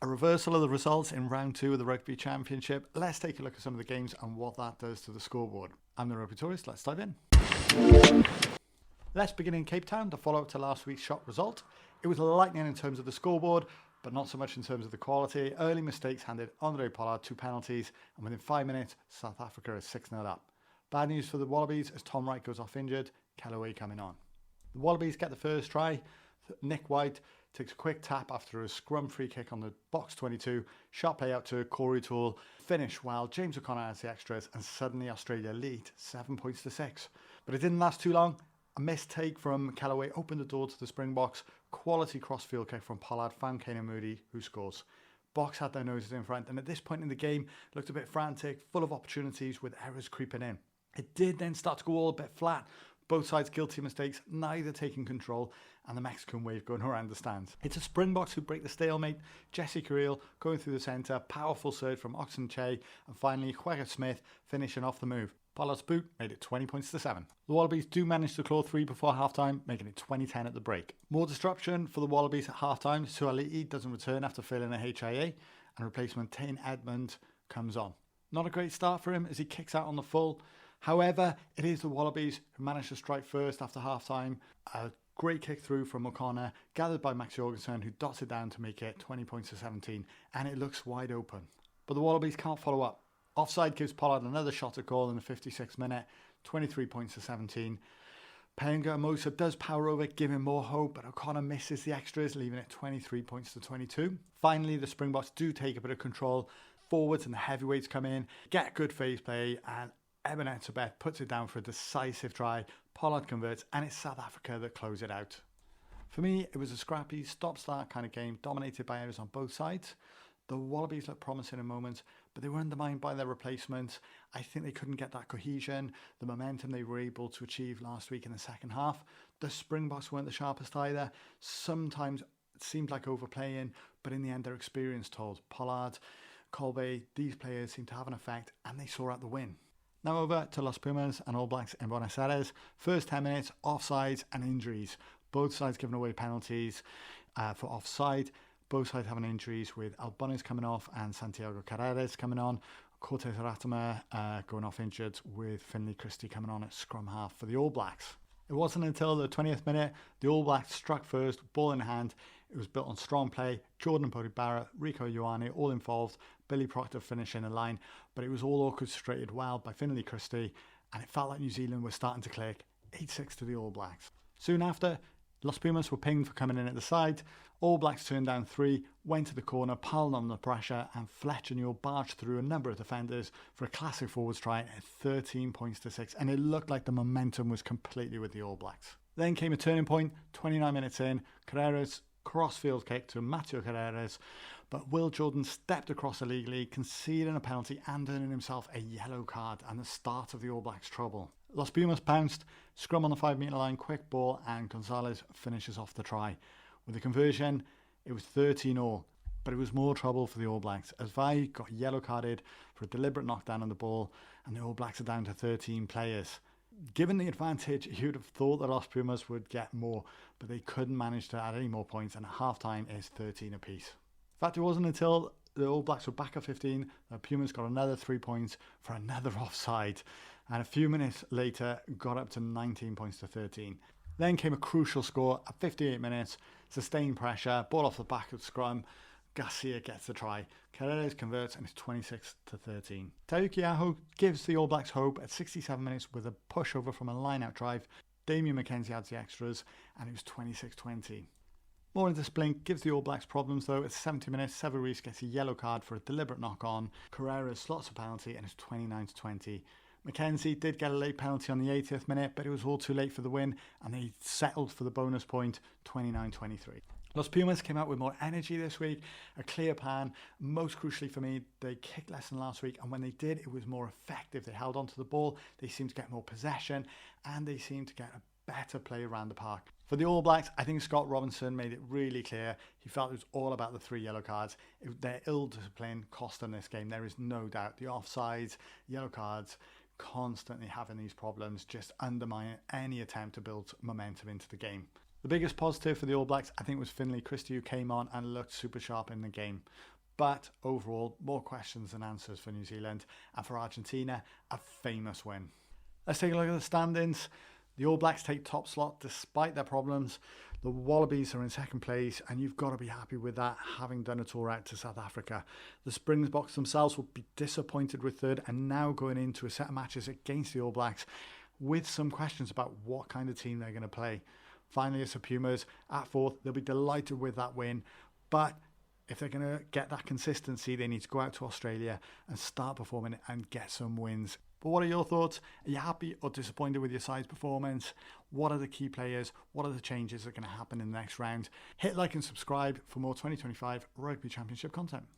reversal of the results in round 2 of the Rugby Championship. Let's take a look at some of the games and what that does to the scoreboard. I'm the Rugby Tourist, let's dive in. Let's begin in Cape Town to follow up to last week's shot result. It was lightning in terms of the scoreboard, but not so much in terms of the quality. Early mistakes handed Andre Pollard 2 penalties, and within 5 minutes, South Africa is 6-0 up. Bad news for the Wallabies as Tom Wright goes off injured, Callaway coming on. The Wallabies get the first try. Nick White takes a quick tap after a scrum free kick on the box 22. Sharp play out to Corey Toole. Finish while James O'Connor adds the extras, and suddenly Australia lead 7-6. But it didn't last too long. A mistake from Callaway opened the door to the Springboks. Quality cross-field kick from Pollard found Kane Moody, who scores. Boks had their noses in front, and at this point in the game, looked a bit frantic, full of opportunities with errors creeping in. It did then start to go all a bit flat. Both sides guilty of mistakes, neither taking control, and the Mexican wave going around the stands. It's a Springboks who break the stalemate. Jesse Carril going through the centre, powerful surge from Oxen Che, and finally Huega Smith finishing off the move. Pollard's boot made it 20-7. The Wallabies do manage to claw 3 before half-time, making it 20-10 at the break. More disruption for the Wallabies at half-time. Suali'i doesn't return after failing a HIA, and replacement Tane Edmund comes on. Not a great start for him as he kicks out on the full. However, it is the Wallabies who managed to strike first after half-time. A great kick through from O'Connor, gathered by Max Jorgensen, who dots it down to make it 20-17, and it looks wide open. But the Wallabies can't follow up. Offside gives Pollard another shot at goal in the 56th minute, 23-17. Penga Mosa does power over, giving more hope, but O'Connor misses the extras, leaving it 23-22. Finally, the Springboks do take a bit of control. Forwards and the heavyweights come in, get good phase play, and Ebenezer Beth puts it down for a decisive try. Pollard converts, and it's South Africa that close it out. For me, it was a scrappy, stop-start kind of game, dominated by errors on both sides. The Wallabies looked promising in moments, but they were undermined by their replacements. I think they couldn't get that cohesion, the momentum they were able to achieve last week in the second half. The Springboks weren't the sharpest either. Sometimes it seemed like overplaying, but in the end their experience told. Pollard, Colby, these players seemed to have an effect, and they saw out the win. Now over to Los Pumas and All Blacks in Buenos Aires. First 10 minutes, offsides and injuries. Both sides giving away penalties for offside. Both sides having injuries with Albones coming off and Santiago Carreras coming on. Cortez Ratama going off injured with Finlay Christie coming on at scrum half for the All Blacks. It wasn't until the 20th minute the All Blacks struck first, ball in hand. It was built on strong play. Jordan Bodie-Barrett, Rico Ioane all involved. Billy Proctor finishing the line, but it was all orchestrated well by Finlay Christie, and it felt like New Zealand was starting to click. 8-6 to the All Blacks. Soon after, Los Pumas were pinged for coming in at the side. All Blacks turned down 3, went to the corner, piled on the pressure, and Fletcher Newell barged through a number of defenders for a classic forwards try at 13-6, and it looked like the momentum was completely with the All Blacks. Then came a turning point, 29 minutes in, Carreras crossfield kick to Mateo Carreras, but Will Jordan stepped across illegally, conceding a penalty and earning himself a yellow card, and the start of the All Blacks' trouble. Los Pumas pounced, scrum on the 5-metre line, quick ball, and Gonzalez finishes off the try. With the conversion, it was 13-all, but it was more trouble for the All Blacks as Vai got yellow carded for a deliberate knockdown on the ball, and the All Blacks are down to 13 players. Given the advantage, you'd have thought that Los Pumas would get more, but they couldn't manage to add any more points, and at half-time is 13 apiece. In fact, it wasn't until the All Blacks were back at 15 that Pumas got another 3 points for another offside, and a few minutes later got up to 19 points to 13. Then came a crucial score at 58 minutes, sustained pressure, ball off the back of the scrum, Garcia gets the try. Carreras converts and it's 26-13. Tauki Aho gives the All Blacks hope at 67 minutes with a pushover from a line-out drive. Damien McKenzie adds the extras and it was 26-20. More into Splink gives the All Blacks problems though. At 70 minutes, Severis gets a yellow card for a deliberate knock-on. Carreras slots a penalty and it's 29-20. McKenzie did get a late penalty on the 80th minute, but it was all too late for the win and they settled for the bonus point, 29-23. Los Pumas came out with more energy this week, a clear plan. Most crucially for me, they kicked less than last week, and when they did, it was more effective. They held onto the ball, they seemed to get more possession, and they seemed to get a better play around the park. For the All Blacks, I think Scott Robinson made it really clear. He felt it was all about the 3 yellow cards. Their ill discipline cost them this game. There is no doubt. The offsides, yellow cards, constantly having these problems just undermine any attempt to build momentum into the game. The biggest positive for the All Blacks, I think, was Finlay Christie, who came on and looked super sharp in the game. But overall, more questions than answers for New Zealand, and for Argentina, a famous win. Let's take a look at the standings. The All Blacks take top slot despite their problems. The Wallabies are in second place, and you've got to be happy with that, having done a tour out to South Africa. The Springboks themselves will be disappointed with third, and now going into a set of matches against the All Blacks with some questions about what kind of team they're going to play. Finally, it's the Pumas at fourth. They'll be delighted with that win, but if they're going to get that consistency, they need to go out to Australia and start performing and get some wins. But what are your thoughts? Are you happy or disappointed with your side's performance? What are the key players? What are the changes that are going to happen in the next round? Hit like and subscribe for more 2025 Rugby Championship content.